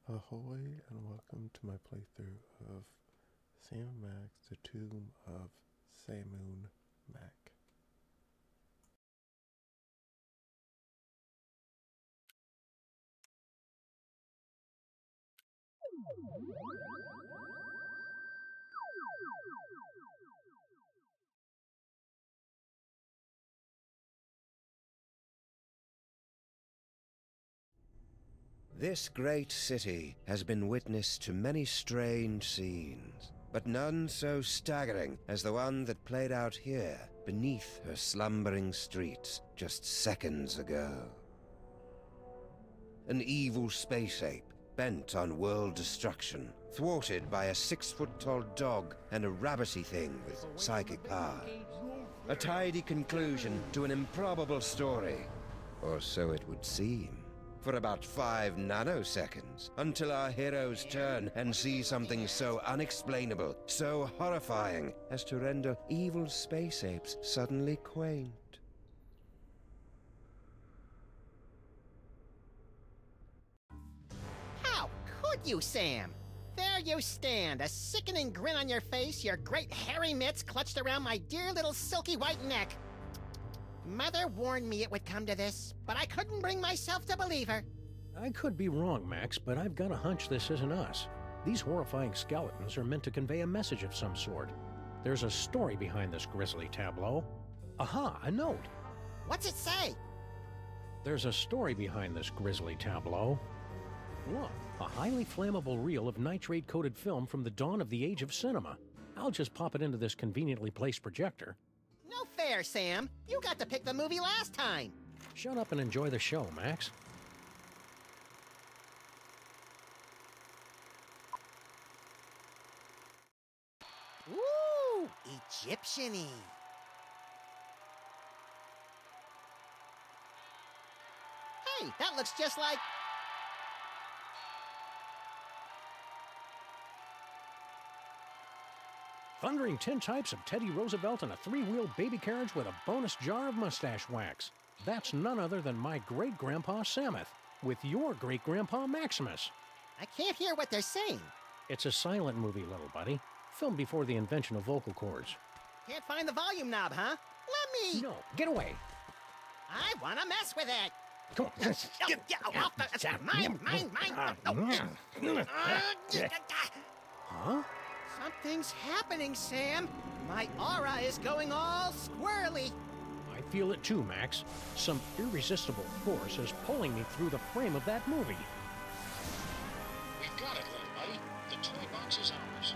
Ahoy and welcome to my playthrough of Sam Max, the Tomb of Sammun Mac. This great city has been witness to many strange scenes, but none so staggering as the one that played out here beneath her slumbering streets just seconds ago. An evil space ape bent on world destruction, thwarted by a 6-foot-tall dog and a rabbity thing with psychic power. A tidy conclusion to an improbable story, or so it would seem. For about 5 nanoseconds, until our heroes turn and see something so unexplainable, so horrifying, as to render evil space apes suddenly quaint. How could you, Sam? There you stand, a sickening grin on your face, your great hairy mitts clutched around my dear little silky white neck. Mother warned me it would come to this, but I couldn't bring myself to believe her. I could be wrong, Max, but I've got a hunch this isn't us. These horrifying skeletons are meant to convey a message of some sort. There's a story behind this grisly tableau. Aha, a note. What's it say? There's a story behind this grisly tableau. Look, a highly flammable reel of nitrate-coated film from the dawn of the age of cinema. I'll just pop it into this conveniently placed projector. No fair, Sam. You got to pick the movie last time. Shut up and enjoy the show, Max. Ooh, Egyptian-y. Hey, that looks just like... Thundering tintypes of Teddy Roosevelt in a 3-wheel baby carriage with a bonus jar of mustache wax. That's none other than my great-grandpa Samuth, with your great-grandpa Maximus. I can't hear what they're saying. It's a silent movie, little buddy. Filmed before the invention of vocal cords. Can't find the volume knob, huh? Let me... No, get away. I want to mess with it. Come on. Get off the... Mine. Huh? Something's happening, Sam. My aura is going all squirrely. I feel it too, Max. Some irresistible force is pulling me through the frame of that movie. We've got it, little buddy. The toy box is ours.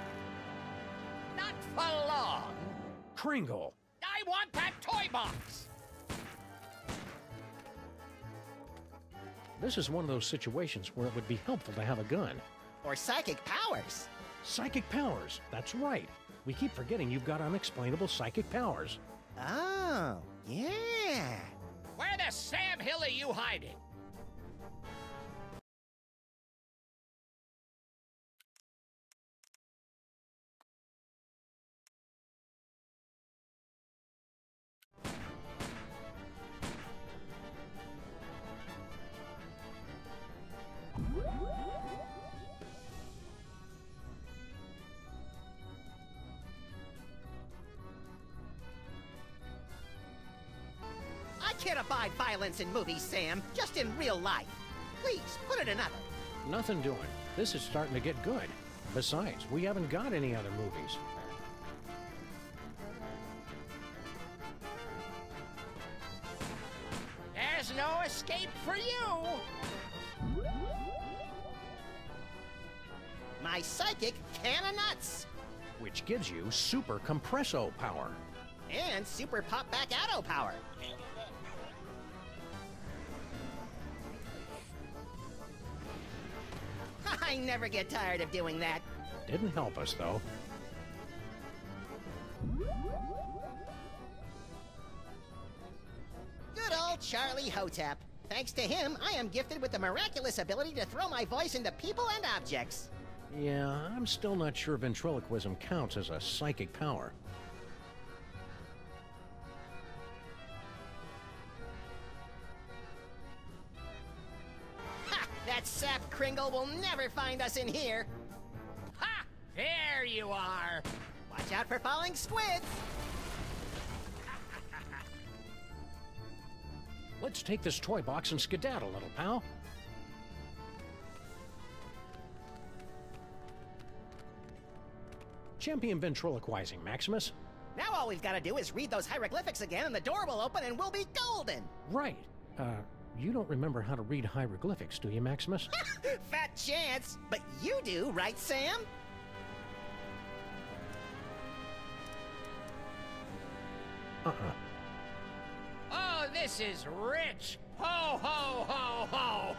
Not for long. Kringle. I want that toy box. This is one of those situations where it would be helpful to have a gun. Or psychic powers. Psychic powers, that's right. We keep forgetting you've got unexplainable psychic powers. Oh, yeah. Where the Sam Hill are you hiding? I can't abide violence in movies, Sam. Just in real life. Please, put it another. Nothing doing. This is starting to get good. Besides, we haven't got any other movies. There's no escape for you! My psychic can of nuts. Which gives you super compresso power. And super pop back auto power. I never get tired of doing that. Didn't help us, though. Good old Charlie Hotep. Thanks to him, I am gifted with the miraculous ability to throw my voice into people and objects. Yeah, I'm still not sure ventriloquism counts as a psychic power. Ha! That sap Kringle will never find us in here. Ha! There you are. Watch out for falling squids. Let's take this toy box and skedaddle, little pal. Champion ventriloquizing, Maximus. Now all we've got to do is read those hieroglyphics again and the door will open and we'll be golden. Right. You don't remember how to read hieroglyphics, do you, Maximus? Fat chance. But you do, right, Sam? Oh, this is rich. Ho, ho, ho, ho.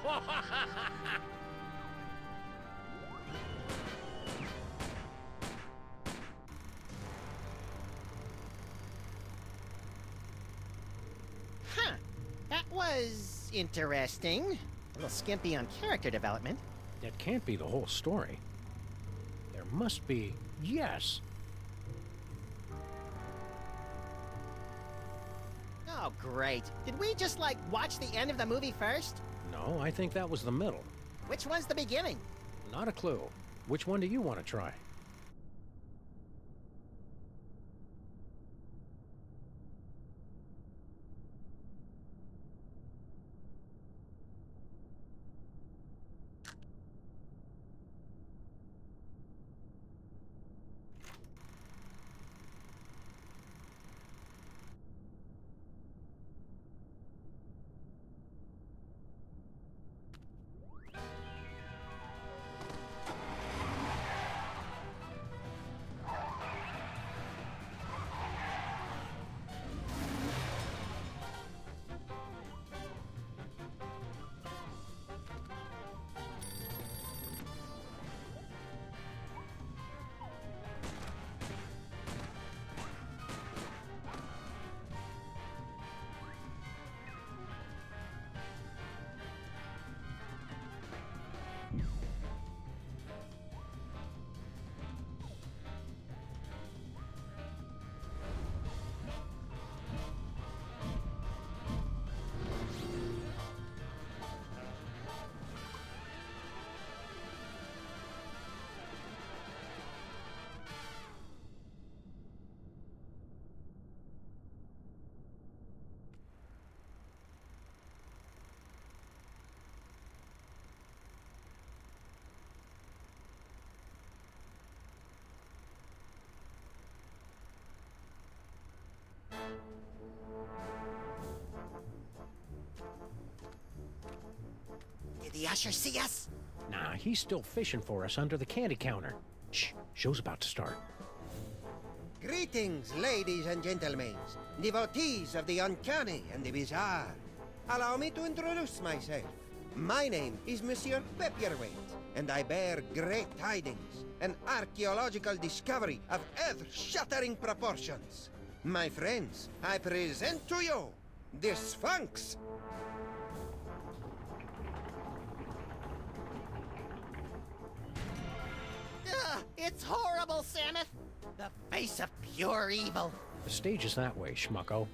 Huh. That was interesting. A little skimpy on character development. That can't be the whole story. There must be... Yes! Oh, great. Did we just, like, watch the end of the movie first? No, I think that was the middle. Which one's the beginning? Not a clue. Which one do you want to try? Did the usher see us? Nah, he's still fishing for us under the candy counter. Shh, show's about to start. Greetings, ladies and gentlemen, devotees of the uncanny and the bizarre. Allow me to introduce myself. My name is Monsieur Pepperweight, and I bear great tidings, an archaeological discovery of earth-shattering proportions. My friends, I present to you the Sphinx. Ugh, it's horrible, Samus. The face of pure evil. The stage is that way, schmucko.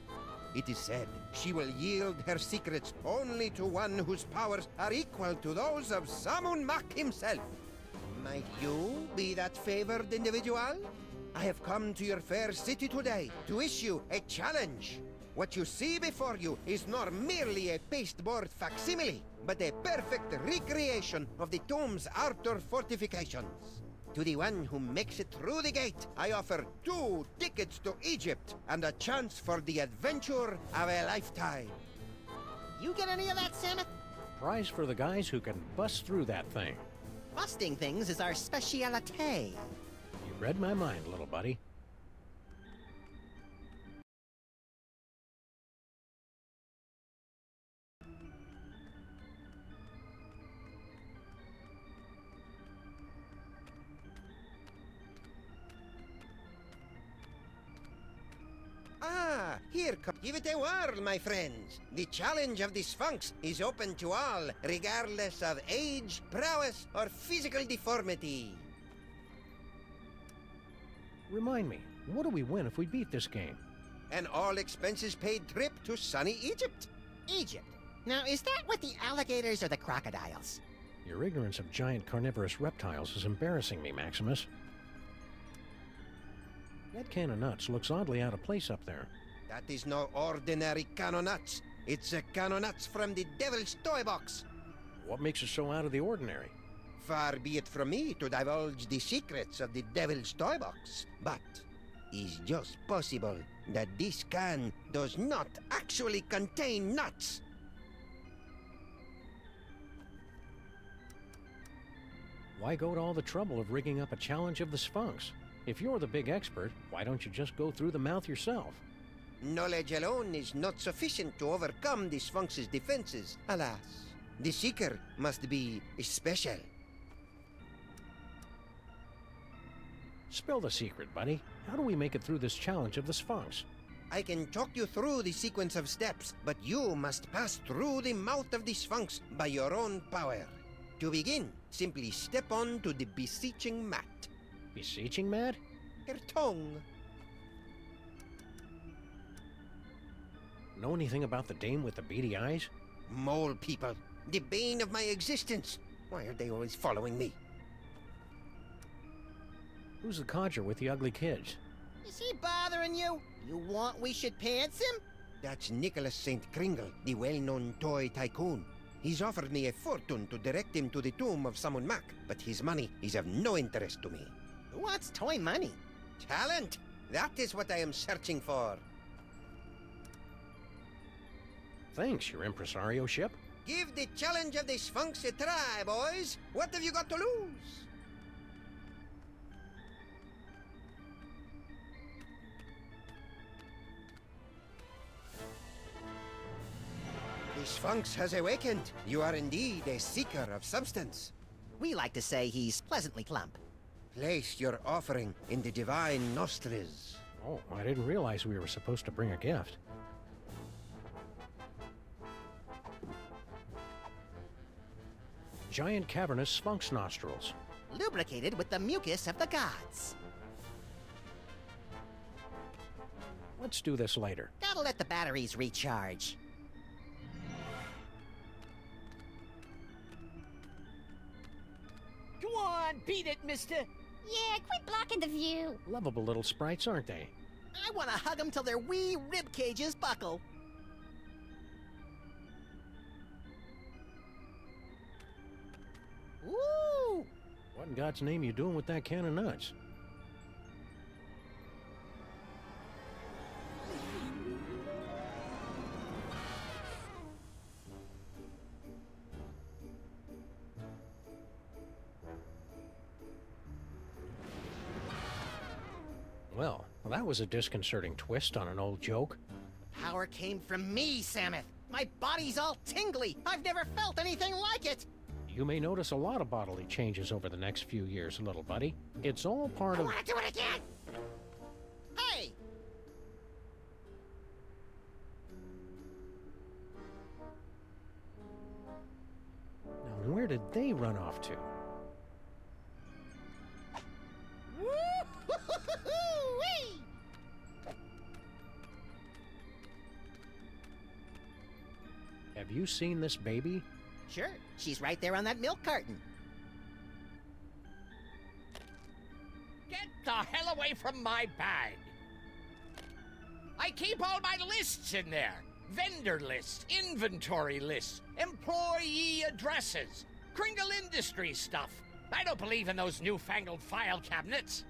It is said she will yield her secrets only to one whose powers are equal to those of Sammun himself. Might you be that favored individual? I have come to your fair city today to issue a challenge. What you see before you is not merely a pasteboard facsimile, but a perfect recreation of the tomb's outer fortifications. To the one who makes it through the gate, I offer 2 tickets to Egypt and a chance for the adventure of a lifetime. You get any of that, Samus? Prize for the guys who can bust through that thing. Busting things is our speciality. You read my mind, little buddy. Ah, here come. Give it a whirl, my friends. The challenge of the Sphinx is open to all, regardless of age, prowess, or physical deformity. Remind me, what do we win if we beat this game? An all-expenses-paid trip to sunny Egypt. Egypt. Now, is that with the alligators or the crocodiles? Your ignorance of giant carnivorous reptiles is embarrassing me, Maximus. That can of nuts looks oddly out of place up there. That is no ordinary can of nuts. It's a can of nuts from the Devil's Toy Box. What makes it so out of the ordinary? Far be it from me to divulge the secrets of the Devil's Toy Box, but it's just possible that this can does not actually contain nuts. Why go to all the trouble of rigging up a challenge of the Sphinx? If you're the big expert, why don't you just go through the mouth yourself? Knowledge alone is not sufficient to overcome the Sphinx's defenses, alas. The seeker must be special. Spill the secret, buddy. How do we make it through this challenge of the Sphinx? I can talk you through the sequence of steps, but you must pass through the mouth of the Sphinx by your own power. To begin, simply step on to the beseeching mat. Beseeching mat? Her tongue. Know anything about the dame with the beady eyes? Mole people, the bane of my existence. Why are they always following me? Who's the codger with the ugly kids? Is he bothering you? You want we should pants him? That's Nicholas St. Kringle, the well-known toy tycoon. He's offered me a fortune to direct him to the Tomb of Sammun, but his money is of no interest to me. Who wants toy money? Talent! That is what I am searching for. Thanks, your impresario ship. Give the challenge of the Sphinx a try, boys. What have you got to lose? The Sphinx has awakened. You are indeed a seeker of substance. We like to say he's pleasantly plump. Place your offering in the divine nostrils. Oh, I didn't realize we were supposed to bring a gift. Giant cavernous sphinx nostrils. Lubricated with the mucus of the gods. Let's do this later. Gotta let the batteries recharge. Go on, beat it, mister. Yeah, quit blocking the view. Lovable little sprites, aren't they? I want to hug them till their wee rib cages buckle. Woo! What in God's name are you doing with that can of nuts? Well, that was a disconcerting twist on an old joke. Power came from me, Samuth. My body's all tingly. I've never felt anything like it. You may notice a lot of bodily changes over the next few years, little buddy. It's all part I of... want to do it again. Hey! Now, where did they run off to? Woo-hoo-hoo-hoo-wee! Have you seen this baby? Sure, she's right there on that milk carton. Get the hell away from my bag. I keep all my lists in there. Vendor lists, inventory lists, employee addresses, Kringle Industries stuff. I don't believe in those newfangled file cabinets.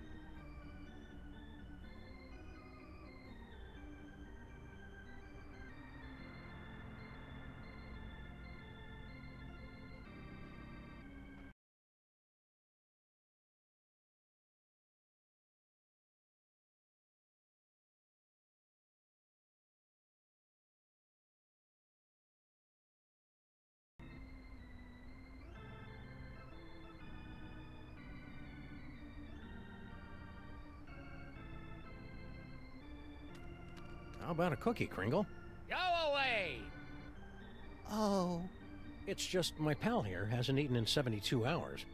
How about a cookie, Kringle? Go away! Oh, It's just my pal here hasn't eaten in 72 hours.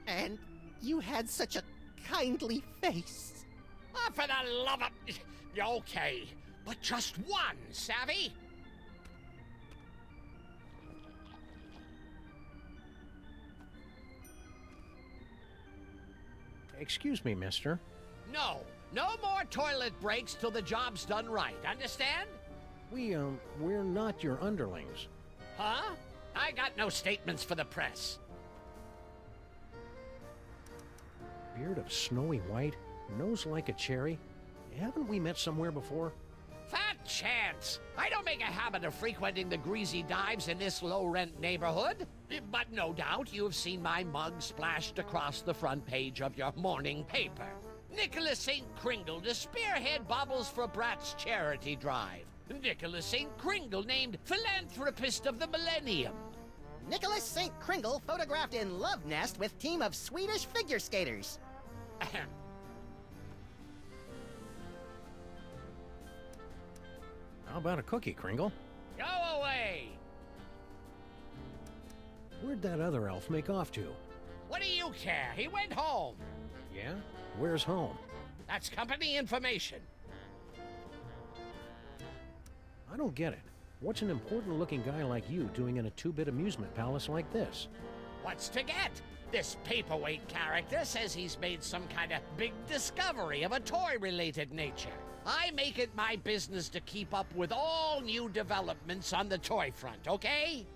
and you had such a kindly face. Oh, for the love of... Okay, but just one, savvy? Excuse me, mister. No, no more toilet breaks till the job's done right, understand? We're not your underlings. Huh? I got no statements for the press. Beard of snowy white, nose like a cherry. Haven't we met somewhere before? Fat chance! I don't make a habit of frequenting the greasy dives in this low-rent neighborhood. But no doubt you've seen my mug splashed across the front page of your morning paper. Nicholas St. Kringle to spearhead Bobbles for Brats charity drive. Nicholas St. Kringle named Philanthropist of the Millennium. Nicholas St. Kringle photographed in love nest with team of Swedish figure skaters. Ahem. How about a cookie, Kringle? Go away! Where'd that other elf make off to? What do you care? He went home. Yeah? Where's home? That's company information. I don't get it. What's an important-looking guy like you doing in a two-bit amusement palace like this? What's to get? This paperweight character says he's made some kind of big discovery of a toy-related nature. I make it my business to keep up with all new developments on the toy front, okay?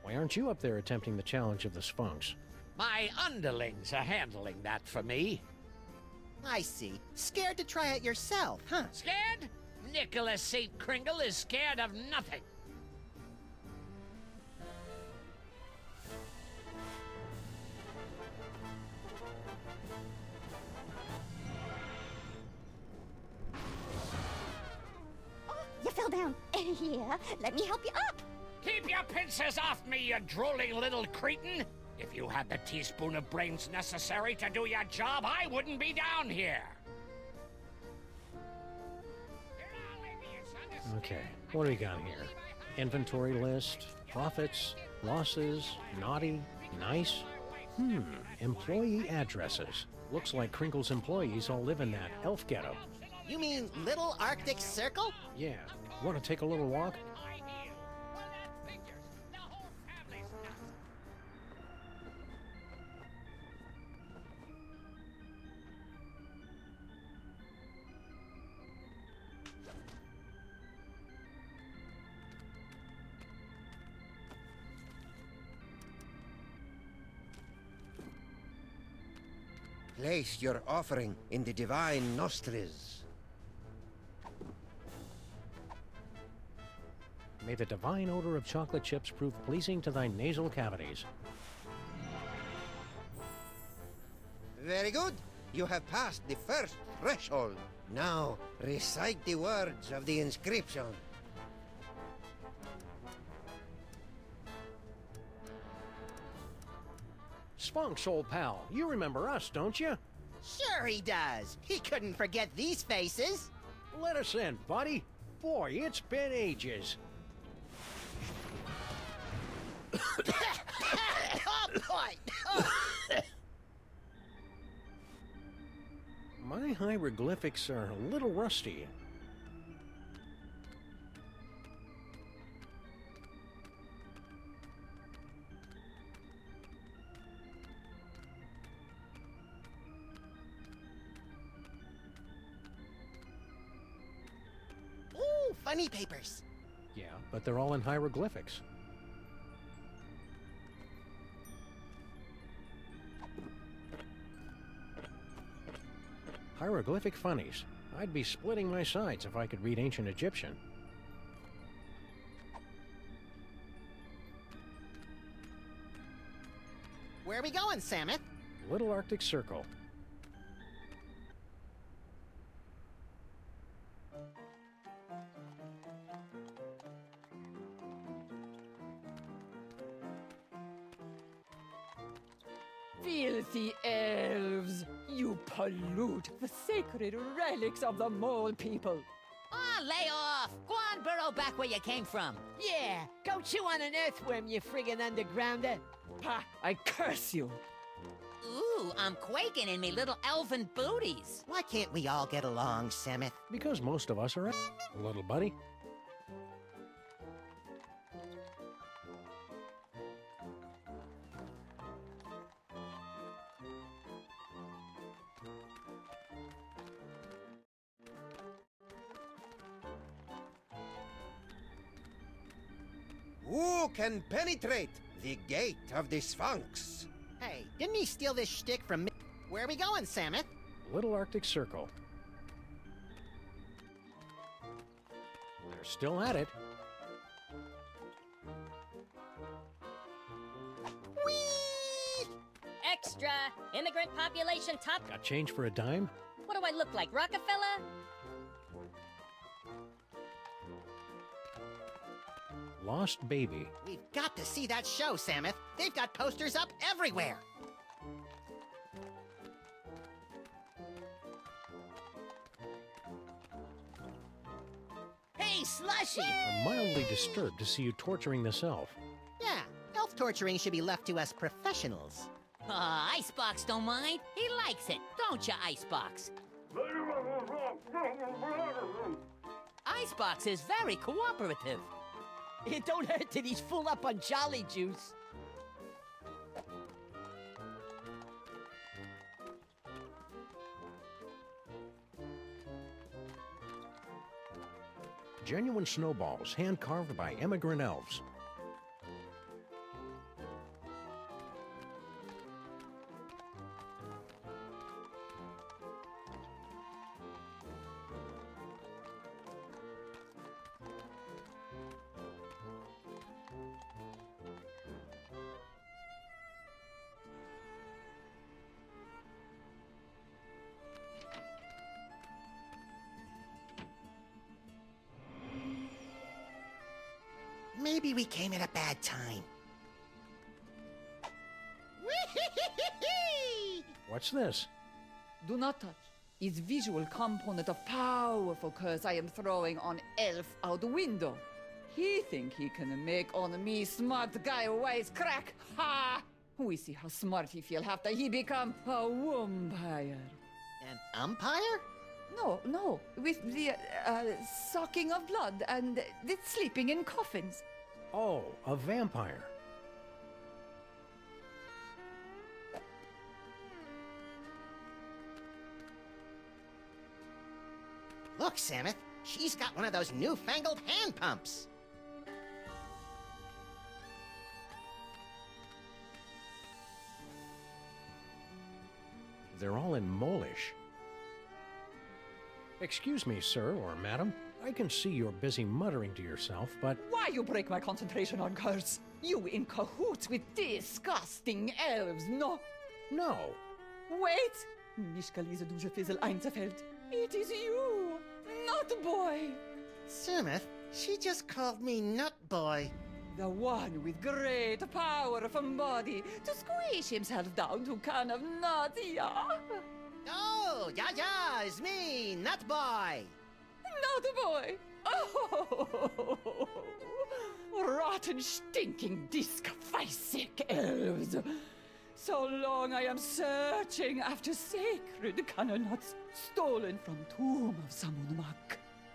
Why aren't you up there attempting the challenge of the Sphinx? My underlings are handling that for me. I see. Scared to try it yourself, huh? Scared? Nicholas St. Kringle is scared of nothing. You fell down. Here, let me help you up. Keep your pincers off me, you drooling little cretin! If you had the teaspoon of brains necessary to do your job, I wouldn't be down here. Okay, what do we got here? Inventory list, profits, losses, naughty, nice? Employee addresses. Looks like Kringle's employees all live in that elf ghetto. You mean Little Arctic Circle? Yeah. Want to take a little walk? Place your offering in the divine nostrils. May the divine odor of chocolate chips prove pleasing to thy nasal cavities. Very good. You have passed the first threshold. Now, recite the words of the inscription. Sphinx, old pal, you remember us, don't you? Sure he does. He couldn't forget these faces. Let us in, buddy. Boy, it's been ages. Oh, boy. My hieroglyphics are a little rusty. Ooh, funny papers. Yeah, but they're all in hieroglyphics. Hieroglyphic funnies. I'd be splitting my sides if I could read ancient Egyptian. Where are we going, Samuth? Little Arctic Circle. Filthy elves! You pollute the sacred relics of the mole people! Oh, lay off! Go on, burrow back where you came from. Yeah, go chew on an earthworm, you friggin' undergrounder! Pah, I curse you! Ooh, I'm quaking in me little elfin booties. Why can't we all get along, Samuth? Because most of us are little buddy. Who can penetrate the gate of the Sphinx? Hey, didn't he steal this shtick from me? Where are we going, Samus? Little Arctic Circle. They're still at it. Whee! Extra! Immigrant population top. Got change for a dime? What do I look like, Rockefeller? Lost Baby. We've got to see that show, Samus. They've got posters up everywhere. Hey, Slushy! I'm mildly disturbed to see you torturing this elf. Yeah, elf torturing should be left to us professionals. Icebox don't mind. He likes it, don't you, Icebox? Icebox is very cooperative. It don't hurt that he's full up on Jolly Juice. Genuine snowballs, hand-carved by immigrant elves. Maybe we came at a bad time. What's this? Do not touch. Is visual component of powerful curse I am throwing on elf out the window. He think he can make on me smart guy wise crack. Ha! We see how smart he feel after he become a vampire. An umpire? No, with the sucking of blood and the sleeping in coffins. Oh, a vampire. Look, Samus, she's got one of those newfangled hand pumps. They're all in Molish. Excuse me, sir or madam. I can see you're busy muttering to yourself, but... Why you break my concentration on curse? You in cahoots with disgusting elves, no? No. Wait! Mich diese duże Fizzle einzufällt. It is you, Nut Boy! Samus, she just called me Nut Boy. The one with great power from body to squish himself down to can of nuts, yeah? Oh, yeah, it's me, Nut Boy. Nut Boy! Oh! Rotten, stinking, disc-sick elves! So long I am searching after sacred cannonuts stolen from Tomb of Sammun.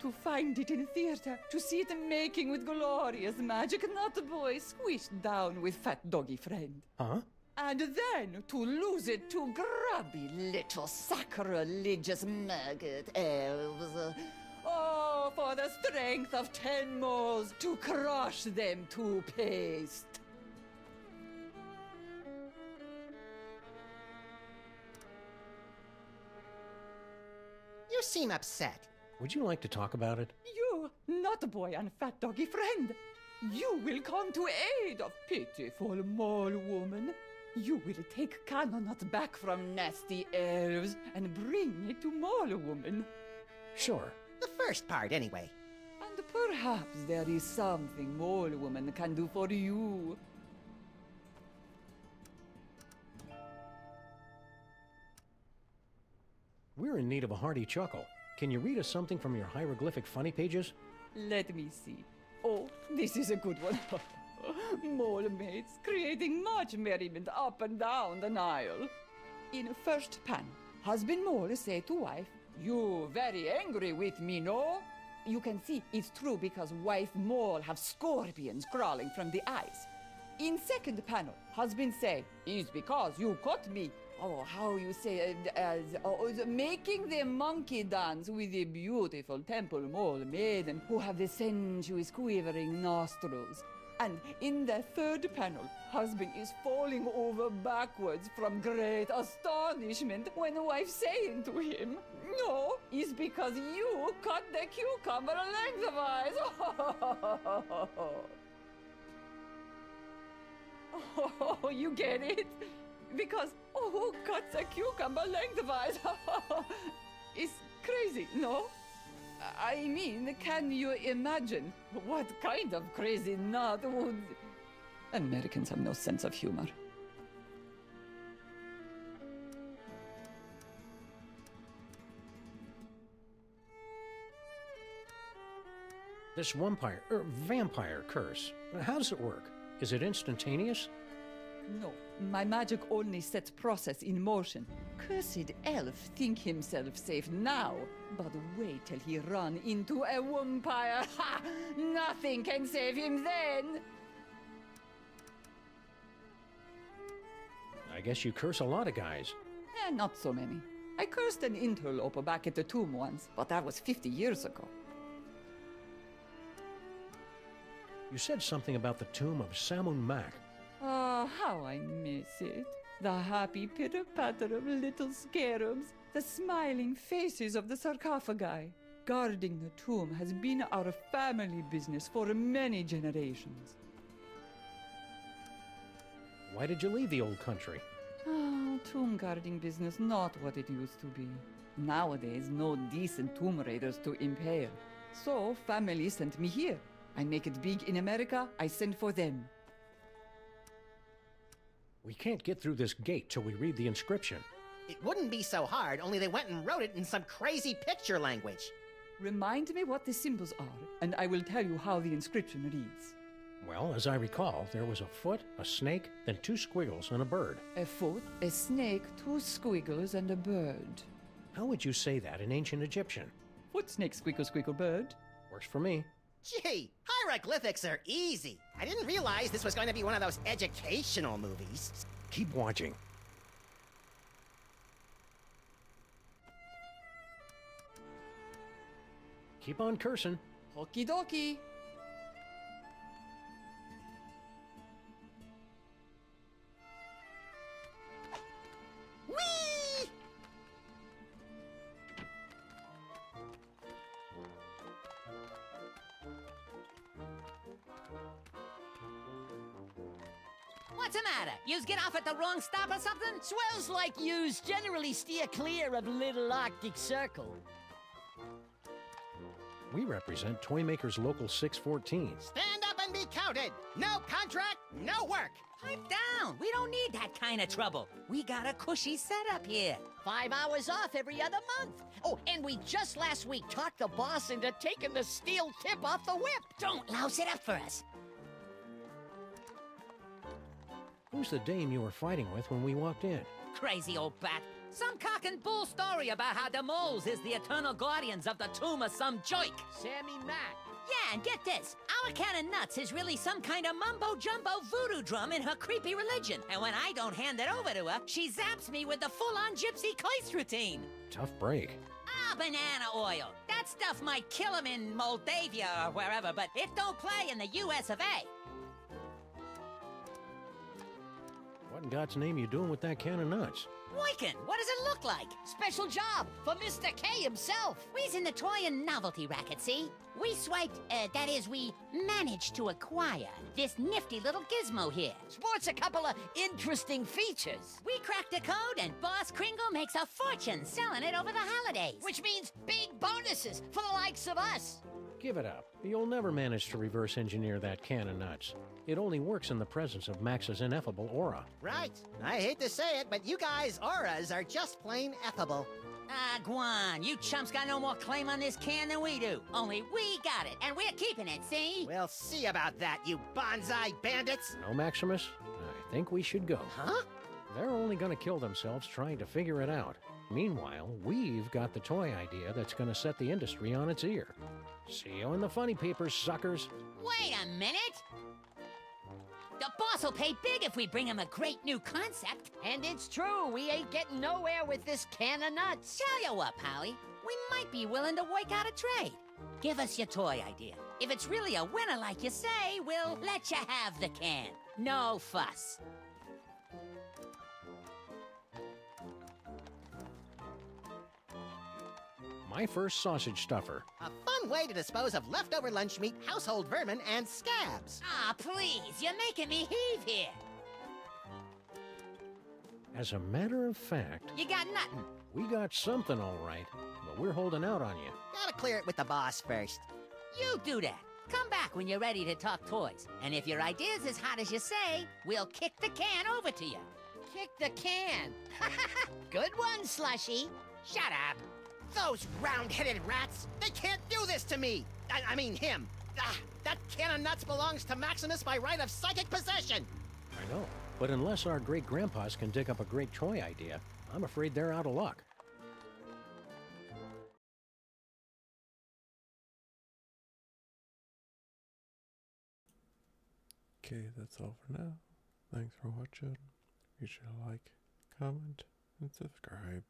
To find it in theater, to see it making with glorious magic, Nut Boy squished down with fat doggy friend. Huh? And then to lose it to grubby little sacrilegious maggot elves. Oh, for the strength of 10 moles to crush them to paste. You seem upset. Would you like to talk about it? You, Nut Boy and fat doggy friend, you will come to aid of pitiful mole woman. You will take Cannonut back from nasty elves and bring it to mole woman. Sure. The first part, anyway. And perhaps there is something mole woman can do for you. We're in need of a hearty chuckle. Can you read us something from your hieroglyphic funny pages? Let me see. Oh, this is a good one. Mole mates creating much merriment up and down the Nile. In first panel, husband mole say to wife, "You very angry with me, no?" You can see it's true because wife mole have scorpions crawling from the eyes. In second panel, husband say, "It's because you caught me." Oh, how you say, making the monkey dance with the beautiful temple mole maiden who have the sensuous quivering nostrils. And in the third panel, husband is falling over backwards from great astonishment when wife saying to him, "No, it's because you cut the cucumber lengthwise." Oh, you get it? Because who cuts a cucumber lengthwise? It's crazy, no? I mean, can you imagine what kind of crazy nut would... Americans have no sense of humor. This vampire curse, how does it work? Is it instantaneous? No, my magic only sets process in motion. Cursed elf think himself safe now, but wait till he run into a vampire. Ha! Nothing can save him then! I guess you curse a lot of guys. Not so many. I cursed an interloper back at the tomb once, but that was 50 years ago. You said something about the Tomb of Sammun Mac. Ah, how I miss it. The happy pitter-patter of little scarabs, the smiling faces of the sarcophagi. Guarding the tomb has been our family business for many generations. Why did you leave the old country? Ah, tomb guarding business not what it used to be. Nowadays, no decent tomb raiders to impale. So, family sent me here. I make it big in America, I send for them. We can't get through this gate till we read the inscription. It wouldn't be so hard, only they went and wrote it in some crazy picture language. Remind me what the symbols are, and I will tell you how the inscription reads. Well, as I recall, there was a foot, a snake, then 2 squiggles, and a bird. A foot, a snake, 2 squiggles, and a bird. How would you say that in ancient Egyptian? Foot, snake, squiggle, squiggle, bird. Works for me. Gee, hieroglyphics are easy. I didn't realize this was going to be one of those educational movies. Keep watching. Keep on cursing. Okie dokie. Whee! What's the matter? Yous get off at the wrong stop or something? Swells like yous generally steer clear of Little Arctic Circle. We represent Toymaker's Local 614. Stand up and be counted. No contract, no work. Pipe down. We don't need that kind of trouble. We got a cushy setup here. 5 hours off every other month. Oh, and we just last week talked the boss into taking the steel tip off the whip. Don't louse it up for us. Who's the dame you were fighting with when we walked in? Crazy old bat. Some cock and bull story about how the moles is the eternal guardians of the tomb of some joik. Sammy Mac. Yeah, and get this. Our can of nuts is really some kind of mumbo-jumbo voodoo drum in her creepy religion. And when I don't hand it over to her, she zaps me with the full-on gypsy Kleist routine. Tough break. Ah, banana oil. That stuff might kill him in Moldavia or wherever, but it don't play in the US of A. What in God's name you doing with that can of nuts? Wyken, what does it look like? Special job for Mr. K himself. We's in the toy and novelty racket, see? We swiped, that is, we managed to acquire this nifty little gizmo here. Sports a couple of interesting features. We cracked the code and Boss Kringle makes a fortune selling it over the holidays. Which means big bonuses for the likes of us. Give it up. You'll never manage to reverse engineer that can of nuts. It only works in the presence of Max's ineffable aura. Right. I hate to say it, but you guys' auras are just plain effable. Ah, Guan, you chumps got no more claim on this can than we do. Only we got it, and we're keeping it, see? We'll see about that, you bonsai bandits. No, Maximus? I think we should go. Huh? They're only gonna kill themselves trying to figure it out. Meanwhile, we've got the toy idea that's gonna set the industry on its ear. See you in the funny papers, suckers. Wait a minute! The boss will pay big if we bring him a great new concept. And it's true, we ain't getting nowhere with this can of nuts. Tell you what, Polly, we might be willing to work out a trade. Give us your toy idea. If it's really a winner like you say, we'll let you have the can. No fuss. My first sausage stuffer. A fun way to dispose of leftover lunch meat, household vermin, and scabs. Ah, please, you're making me heave here. As a matter of fact, You got nothing. we got something all right, but we're holding out on you. Gotta clear it with the boss first. You do that. Come back when you're ready to talk toys. And if your idea's as hot as you say, we'll kick the can over to you. Kick the can. Good one, Slushy. Shut up. Those round-headed rats, they can't do this to me. I mean him. That can of nuts belongs to Maximus by right of psychic possession. I know, but unless our great-grandpas can dig up a great toy idea, I'm afraid they're out of luck. Okay, that's all for now. Thanks for watching. Be sure to like, comment, and subscribe.